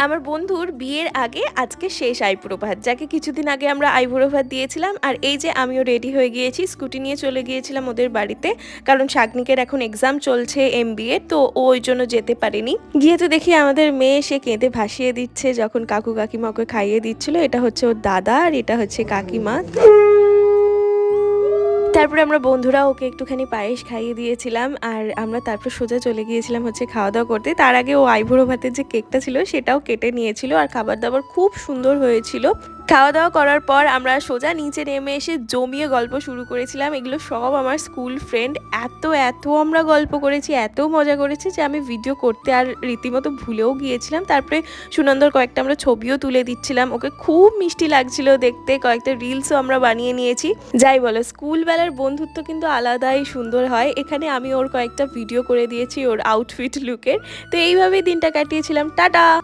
আমার বন্ধুর বিয়ের আগে আজকে শেষ আইবুড়ো ভাত, যাকে কিছুদিন আগে আমরা আইবুড়ো ভাত দিয়েছিলাম। আর এই যে আমিও রেডি হয়ে গিয়েছি, স্কুটি নিয়ে চলে গিয়েছিলাম ওদের বাড়িতে, কারণ শাগনিকের এখন এক্সাম চলছে MBA, তো ও ওই জন্য যেতে পারেনি। গিয়ে তো দেখি আমাদের মেয়ে সে কেঁদে ভাসিয়ে দিচ্ছে যখন কাকু কাকিমা ওকে খাইয়ে দিচ্ছিল। এটা হচ্ছে ওর দাদা আর এটা হচ্ছে কাকিমা। তারপরে আমরা বন্ধুরা ওকে একটুখানি পায়েস খাইয়ে দিয়েছিলাম, আর আমরা তারপর সোজা চলে গিয়েছিলাম হচ্ছে খাওয়া দাওয়া করতে। তার আগে ও আইবুড়ো ভাতের যে কেকটা ছিল সেটাও কেটে নিয়েছিল, আর খাবার দাবার খুব সুন্দর হয়েছিল। খাওয়া দাওয়া করার পর আমরা সোজা নিচে নেমে এসে জমিয়ে গল্প শুরু করেছিলাম। এগুলো সব আমার স্কুল ফ্রেন্ড। এত এত আমরা গল্প করেছি, এত মজা করেছি যে আমি ভিডিও করতে আর রীতিমতো ভুলেও গিয়েছিলাম। তারপরে সুনন্দর কয়েকটা আমরা ছবিও তুলে দিচ্ছিলাম, ওকে খুব মিষ্টি লাগছিল দেখতে। কয়েকটা রিলসও আমরা বানিয়ে নিয়েছি। যাই বলো, স্কুল বেলার বন্ধুত্ব কিন্তু আলাদাই সুন্দর হয়। এখানে আমি ওর কয়েকটা ভিডিও করে দিয়েছি ওর আউটফিট লুকের। তো এইভাবেই দিনটা কাটিয়েছিলাম। টাটা।